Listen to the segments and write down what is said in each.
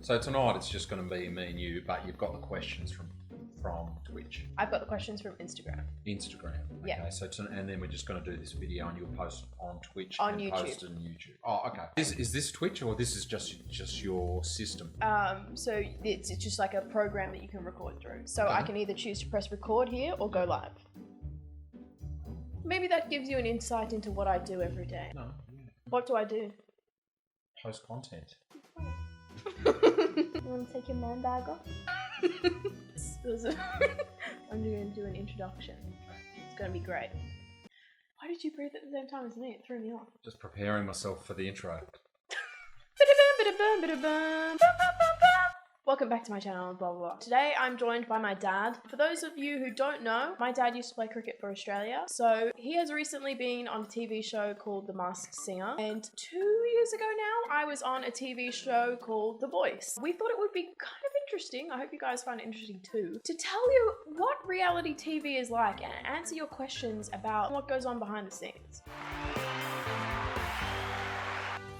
So tonight it's just going to be me and you, but you've got the questions from Twitch. I've got the questions from Instagram. Instagram. Okay. Yeah. So and then we're just going to do this video and you'll post on Twitch On and YouTube. post it on YouTube. Oh, okay. Is this Twitch or this is just your system? So it's just like a program that you can record through. So Okay. I can either choose to press record here or go live. Maybe that gives you an insight into what I do every day. No. What do I do? Post content. You want to take your man bag off? I'm going to do an introduction. It's going to be great. Why did you breathe at the same time as me? It threw me off. Just preparing myself for the intro. Welcome back to my channel, blah blah blah. Today I'm joined by my dad. For those of you who don't know, my dad used to play cricket for Australia. So he has recently been on a TV show called The Masked Singer. And 2 years ago now, I was on a TV show called The Voice. We thought it would be kind of interesting, I hope you guys find it interesting too, to tell you what reality TV is like and answer your questions about what goes on behind the scenes.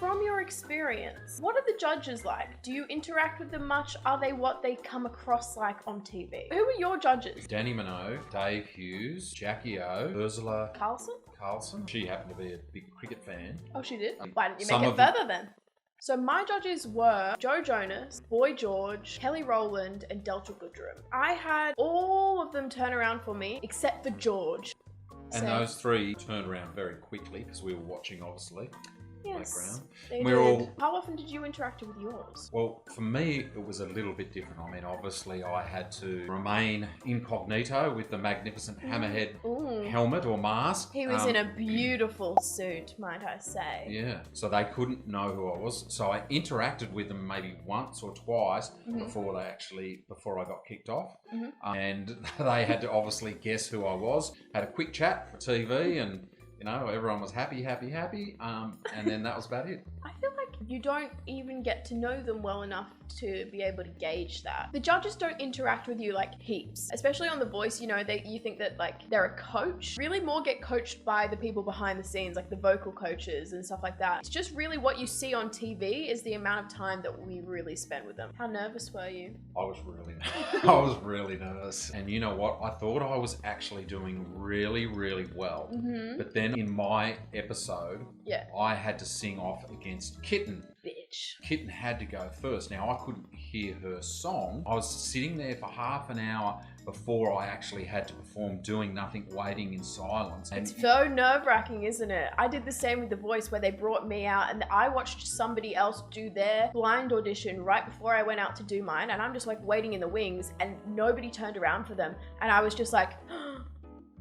From your experience, what are the judges like? Do you interact with them much? Are they what they come across like on TV? Who are your judges? Danny Minogue, Dave Hughes, Jackie O, Ursula Carlson? She happened to be a big cricket fan. Oh, she did? Why didn't you Some make it of them- further then? So my judges were Joe Jonas, Boy George, Kelly Rowland, and Delta Goodrum. I had all of them turn around for me, except for George. And So- those three turned around very quickly because we were watching, obviously. Yes, background. they We're did. all- How often did you interact with yours? Well, for me, it was a little bit different. I mean, obviously, I had to remain incognito with the magnificent hammerhead Ooh. helmet or mask. He was in a beautiful suit, might I say. Yeah, so they couldn't know who I was. So I interacted with them maybe once or twice before I got kicked off. And they had to obviously guess who I was. Had a quick chat for TV and, you know, everyone was happy. And then that was about it. I feel like you don't even get to know them well enough to be able to gauge that. The judges don't interact with you like heaps, especially on The Voice. You know, you think that like they're a coach. Really more get coached by the people behind the scenes, like the vocal coaches and stuff like that. It's just really what you see on TV is the amount of time that we really spend with them. How nervous were you? I was really nervous. And you know what? I thought I was actually doing really well. But then in my episode, Yeah. I had to sing off against Kitten. Bitch. Kitten had to go first. Now, I couldn't hear her song. I was sitting there for half an hour before I actually had to perform, doing nothing, waiting in silence. And It's so nerve-wracking, isn't it? I did the same with The Voice where they brought me out and I watched somebody else do their blind audition right before I went out to do mine, and I'm just like waiting in the wings and nobody turned around for them, and I was just like,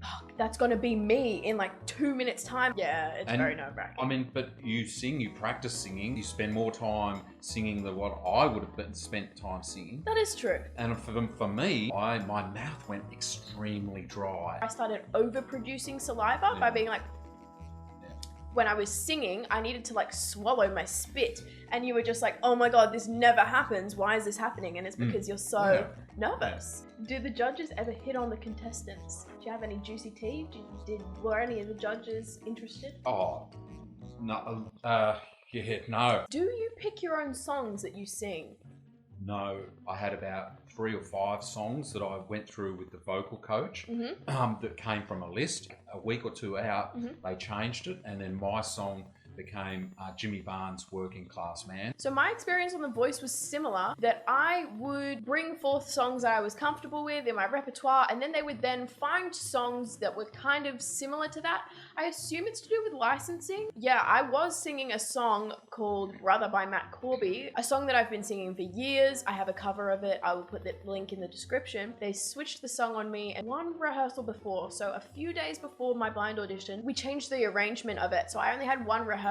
fuck, that's gonna be me in like 2 minutes time. Yeah, it's very nerve-wracking. I mean, but you sing, you practice singing, you spend more time singing than what I would have spent time singing. That is true. And for me, my mouth went extremely dry. I started overproducing saliva by being like, when I was singing, I needed to like swallow my spit, and you were just like, oh my god, this never happens, why is this happening? And it's because you're so nervous. Do the judges ever hit on the contestants? Do you have any juicy tea? Were any of the judges interested? Oh, no, yeah, no. Do you pick your own songs that you sing? No, I had about 3 or 5 songs that I went through with the vocal coach that came from a list. A week or 2 out, they changed it, and then my song became Jimmy Barnes' Working Class Man. So my experience on The Voice was similar, that I would bring forth songs that I was comfortable with in my repertoire, and then they would then find songs that were kind of similar to that. I assume it's to do with licensing. Yeah, I was singing a song called Brother by Matt Corby, a song that I've been singing for years. I have a cover of it. I will put the link in the description. They switched the song on me and one rehearsal before, so a few days before my blind audition, we changed the arrangement of it. So I only had one rehearsal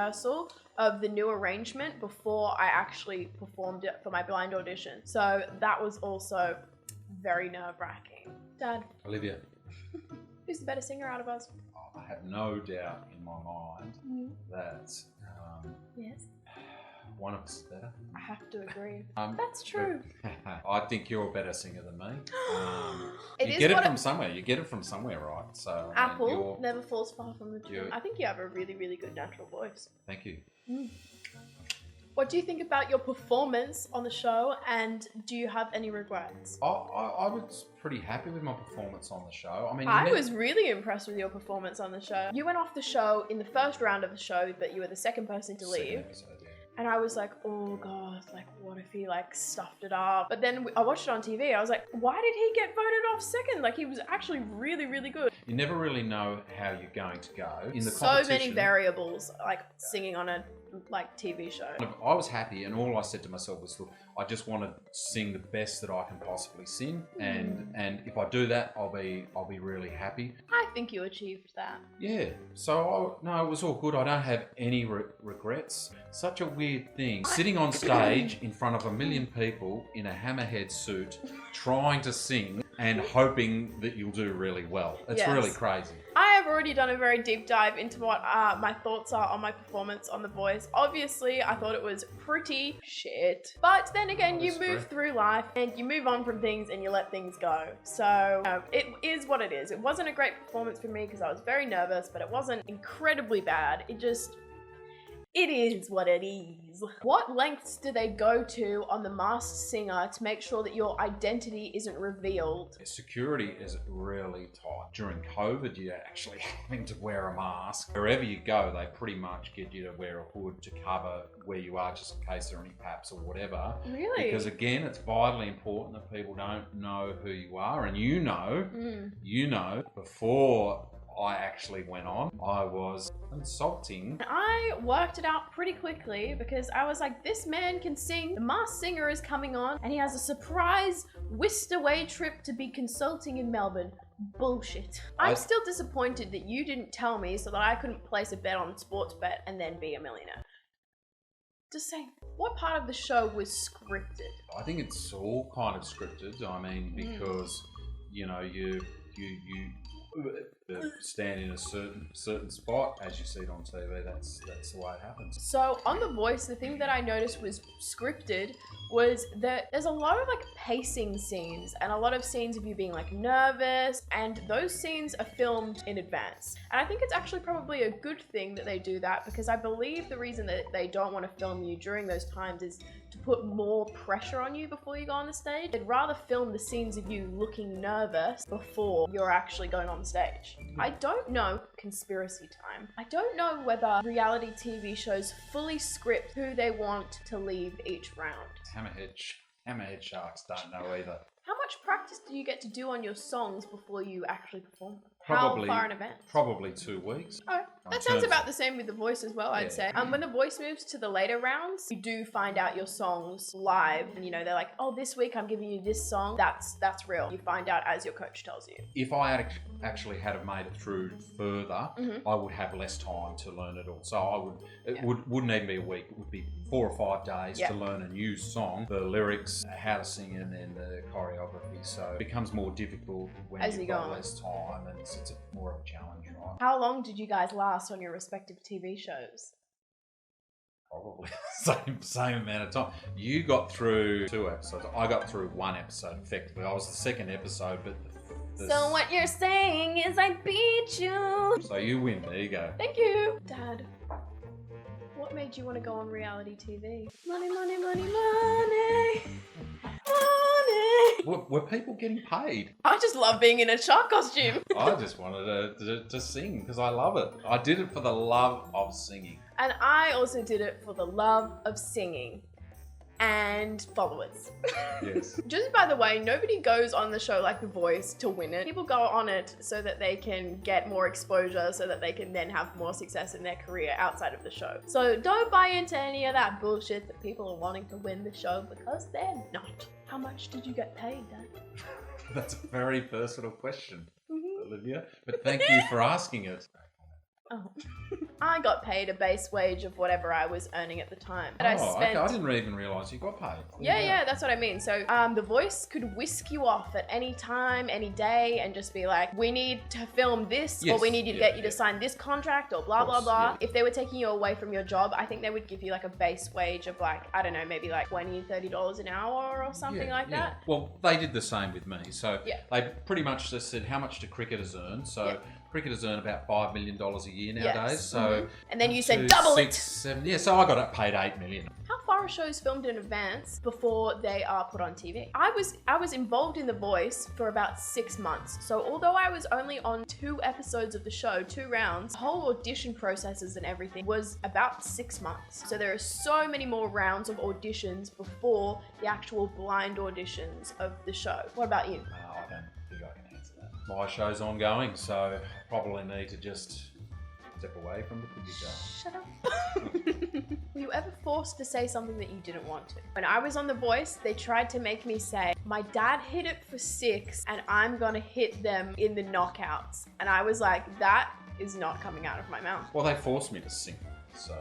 of the new arrangement before I actually performed it for my blind audition. So that was also very nerve-wracking. Dad, Olivia, who's the better singer out of us? I have no doubt in my mind that Yes, one of us is better. I have to agree. That's true. I think you're a better singer than me. It you is get it what from somewhere. You get it from somewhere, right? So I mean, Apple never falls far from the tree. you're- I think you have a really, really good natural voice. Thank you. What What do you think about your performance on the show, and do you have any regrets? I was pretty happy with my performance on the show. I mean, I was really impressed with your performance on the show. You went off the show in the first round of the show, but you were the second person to leave. Episode, yeah. And I was like, oh god, like what if he like stuffed it up? But then I watched it on TV. I was like, why did he get voted off second? Like he was actually really, really good. You never really know how you're going to go in the So competition. many variables, like singing on a like TV show. I was happy, and all I said to myself was, look, I just want to sing the best that I can possibly sing, and if I do that, I'll be really happy. I think you achieved that. Yeah. So no, it was all good. I don't have any regrets. Such a weird thing, sitting on stage in front of 1 million people in a hammerhead suit, trying to sing and hoping that you'll do really well. It's really crazy. I have already done a very deep dive into what my thoughts are on my performance on The Voice. Obviously, I thought it was pretty shit. But then again, you move through life and you move on from things and you let things go. So it is what it is. It wasn't a great performance for me because I was very nervous, but it wasn't incredibly bad. It is what it is. What lengths do they go to on The Masked Singer to make sure that your identity isn't revealed? Security is really tight. During COVID, you're actually having to wear a mask. Wherever you go, they pretty much get you to wear a hood to cover where you are, just in case there are any paps or whatever. Really? Because again, it's vitally important that people don't know who you are. And you know, before I actually went on, I was insulting. I worked it out pretty quickly because I was like, this man can sing. The Masked Singer is coming on and he has a surprise whisked away trip to be consulting in Melbourne. Bullshit. I'm still disappointed that you didn't tell me so that I couldn't place a bet on Sportsbet and then be a millionaire. Just saying, what part of the show was scripted? I think it's all kind of scripted. I mean, because you know, you stand in a certain spot as you see it on TV. That's the way it happens. So on The Voice, the thing that I noticed was scripted was that there's a lot of like pacing scenes and a lot of scenes of you being like nervous, and those scenes are filmed in advance. And I think it's actually probably a good thing that they do that, because I believe the reason that they don't want to film you during those times is to put more pressure on you before you go on the stage. They'd rather film the scenes of you looking nervous before you're actually going on the stage. I don't know, conspiracy time, I don't know whether reality TV shows fully script who they want to leave each round. Hammerhead sharks don't know either. How much practice do you get to do on your songs before you actually perform them? How far in advance? Probably 2 weeks. Oh, that sounds about the same with The Voice as well, I'd say. When The Voice moves to the later rounds, you do find out your songs live. And, you know, they're like, oh, this week I'm giving you this song. That's real. You find out as your coach tells you. If I had actually had made it through further, I would have less time to learn it all. So it wouldn't even be a week. It would be 4 or 5 days to learn a new song, the lyrics, how to sing it, and then the choreography. So it becomes more difficult when you've got less time, and it's more of a challenge, right? How long did you guys last on your respective TV shows? Probably same amount of time. You got through 2 episodes. I got through 1 episode effectively. I was the second episode, but so what you're saying is I beat you. So you win. There you go. Thank you. Dad, what made you want to go on reality TV? Money, money, money, money. Money. Were people getting paid? I just love being in a shark costume. I just wanted to sing because I love it. I did it for the love of singing. And I also did it for the love of singing. And followers. Yes. Just by the way, nobody goes on the show like The Voice to win it. People go on it so that they can get more exposure, so that they can then have more success in their career outside of the show. So don't buy into any of that bullshit that people are wanting to win the show, because they're not. How much did you get paid, Dad? That's a very personal question, Olivia. But thank you for asking it. Oh. I got paid a base wage of whatever I was earning at the time. But okay. I didn't even realise you got paid. Yeah, that's what I mean. So The Voice could whisk you off at any time, any day, and just be like, we need to film this, or we need to get you to sign this contract, or blah, blah, blah. If they were taking you away from your job, I think they would give you like a base wage of like, I don't know, maybe like $20, $30 an hour or something like that. Well, they did the same with me. So they pretty much just said, how much do cricketers earn? So cricketers earn about $5 million a year nowadays. So and then you said double 6, 7, so I got paid $8 million. How far are shows filmed in advance before they are put on TV. I was involved in The Voice for about 6 months. So although I was only on 2 episodes of the show, 2 rounds, the whole audition processes and everything was about 6 months. So there are so many more rounds of auditions before the actual blind auditions of the show. What about you? I don't think I can answer that. My show's ongoing, so I probably need to just step away from the cookie jar. Shut up. Were you ever forced to say something that you didn't want to? When I was on The Voice, they tried to make me say, my dad hit it for 6 and I'm gonna hit them in the knockouts. And I was like, that is not coming out of my mouth. Well, they forced me to sing, so...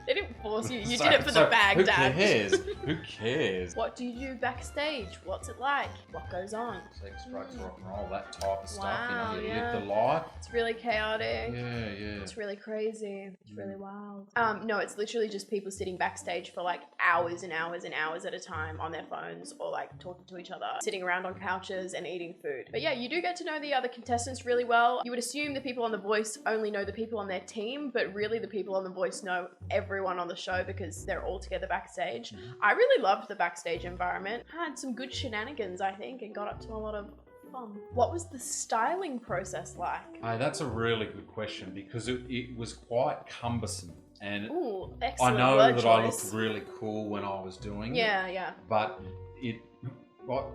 They didn't force you. You did it for the bag, Dad. Who cares? Who cares? What do you do backstage? What's it like? What goes on? Sex, drugs, rock and roll, that type of stuff. Wow, You yeah. live the life. It's really chaotic. Yeah. It's really crazy. It's really wild. No, it's literally just people sitting backstage for like hours and hours and hours at a time on their phones or like talking to each other, sitting around on couches and eating food. But yeah, you do get to know the other contestants really well. You would assume the people on The Voice only know the people on their team, but really the people on The Voice know everyone on the show because they're all together backstage. I really loved the backstage environment. Had some good shenanigans, I think, and got up to a lot of fun. What was the styling process like? Hey, that's a really good question because it was quite cumbersome. And Ooh, I excellent know word that choice. I looked really cool when I was doing it. Yeah. But it... What?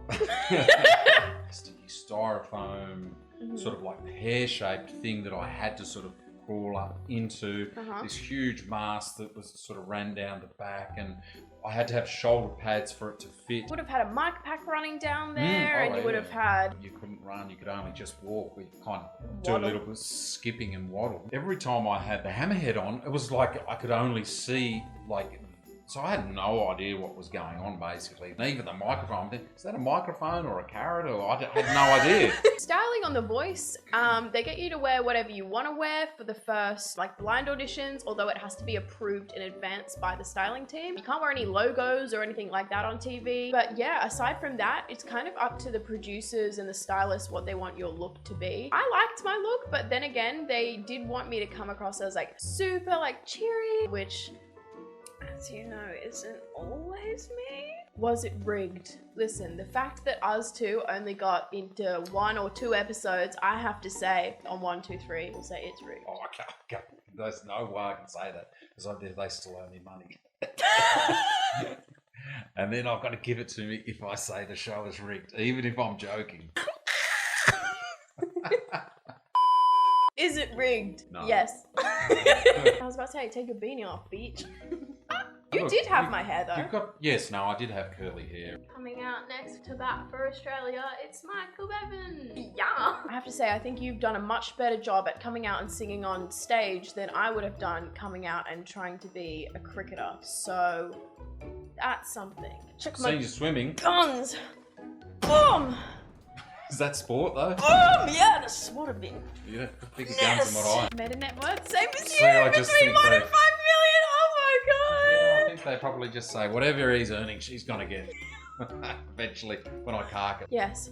Sticky styrofoam, sort of like pear-shaped thing that I had to sort of crawl up into. This huge mask that was sort of ran down the back, and I had to have shoulder pads for it to fit. Would have had a mic pack running down there, and you would have had... You couldn't run, you could only just walk. We kind of do Waddle. a little bit of skipping and waddle. Every time I had the hammerhead on, it was like I could only see like... So I had no idea what was going on, basically. And even the microphone, I'm thinking, is that a microphone or a carrot? Or I had no idea. Styling on The Voice, they get you to wear whatever you want to wear for the first like blind auditions, although it has to be approved in advance by the styling team. You can't wear any logos or anything like that on TV. But yeah, aside from that, it's kind of up to the producers and the stylists what they want your look to be. I liked my look, but then again, they did want me to come across as like super like cheery, which... as you know, isn't always me. Was it rigged? Listen, the fact that us two only got into 1 or 2 episodes, I have to say, on 1, 2, 3, we'll say it's rigged. Oh, I can't. There's no way I can say that because they still owe me money. And then I've got to give it to me if I say the show is rigged, even if I'm joking. Is it rigged? No. Yes. I was about to say, take your beanie off, bitch. You did have my hair though. Yes, no, I did have curly hair. Coming out next to bat for Australia, it's Michael Bevan. Yeah. I have to say, I think you've done a much better job at coming out and singing on stage than I would have done coming out and trying to be a cricketer. So that's something. Check my Seen you swimming. guns. Boom. Is that sport though? Yeah, that's what I've been. Yeah, bigger guns than what I am. Meta net worth, same as See, you, I just between think 1 they- and 5 million. Oh my god. Yeah, I think they probably just say whatever he's earning, she's gonna get eventually when I cark it. Yes.